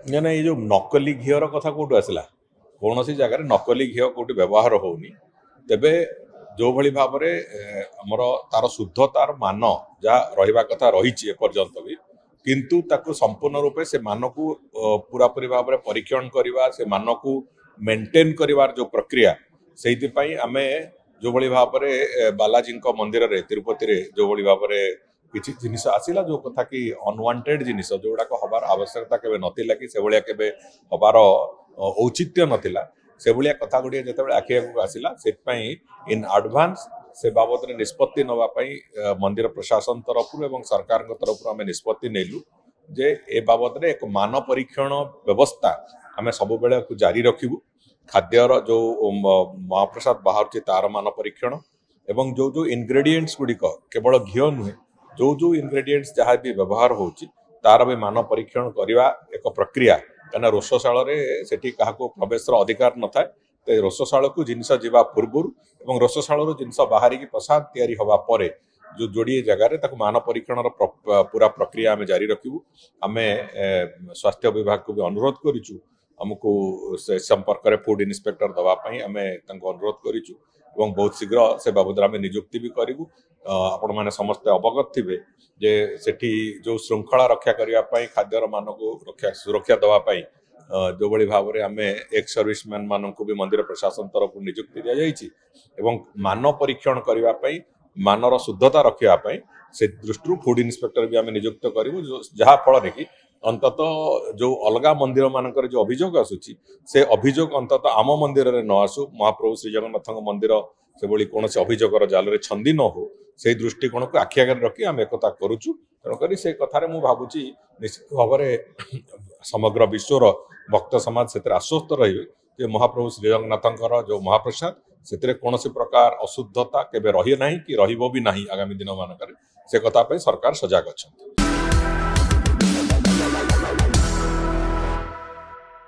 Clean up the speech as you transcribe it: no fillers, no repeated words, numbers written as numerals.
ମାନେ ये जो नकली घीर कथा कौटू आसला कौन सी जगह नकली घी कौटी व्यवहार होनी तेबे जो भली भाव में आमर तार शुद्धतार मान जहाँ रहा कथा रही एपर्यंत भी किंतु ताकू संपूर्ण रूपे से मान को पूरापूरी भाव में परीक्षण करवा से मान को मेंटेन करिवार जो प्रक्रिया से आम जो भली भाव में बालाजी मंदिर रे तिरुपति रे जो भली भाव में किसी जिनिस आसला जो कथा कि अनवांटेड जिनिस जो गुड़ाक हबार आवश्यकता केबे नथिला कि से भलिया केबे हबार औचित्य नथिला से भलिया कथा गुड़िया जिते आखि आगक आसला से इन एडवांस से बाबद निष्पत्ति नवाई मंदिर प्रशासन तरफ एवं सरकार तरफ आम निष्पत्ति नेलु जे ए बाबद एक मान परीक्षण व्यवस्था आम सब बेले जारी रखिबु खाद्यर जो महाप्रसाद बाहर तार मान परीक्षण एवं जो जो इनग्रेडिएंट्स गुड़िक केवल घी नुहे जो जो इनग्रेडिएंट्स जहाँ भी व्यवहार होची तार भी मान परीक्षण करवा एक प्रक्रिया कहीं रोषशाल से प्रवेश अधिकार न था तो रोषशाल को जिनस जावा पूर्वर और रोषशाल जिनस बाहर की प्रसाद तैयारी हवा पर जो जोड़े जगार मान परीक्षण पूरा प्रक्रिया आम जारी रखू आम स्वास्थ्य विभाग को भी अनुरोध करूँ आमको से संपर्क में फूड इन्स्पेक्टर दवाई आम अनुरोध करूँ बहुत शीघ्र से बाबद आम नियुक्ति भी करूँ आपण मैंने समस्ते अवगत थे जे सेठी जो श्रृंखला रक्षा करने खाद्यर मान को रक्षा सुरक्षा दवाई जो भली भाव में आम एक्स सर्विसमैन मान को भी मंदिर प्रशासन तरफ नियुक्ति दि जाइए मान परीक्षण करने मानर शुद्धता रखापी से दृष्टि फूड इन्स्पेक्टर भी आम नियुक्त करूँ जहाँफल कि अंतत जो अलग मंदिर मानकर जो अभियोग आसूची से अभियोग अंतत आम मंदिर में न आसू महाप्रभु श्री जगन्नाथ मंदिर से भली कौन से अभियोगर जाल छंदी न हो से दृष्टिकोण को आखि आगे रखी आम एक करुचु तेणुक से कथार मु भावुची निश्चित भाव में समग्र विश्वर भक्त समाज से आश्वस्त रही महाप्रभु श्री जगन्नाथ जो महाप्रसाद से कौन प्रकार अशुद्धता केबे रही ना कि रही भी ना आगामी दिन मानक से कथा सरकार सजग अच्छा।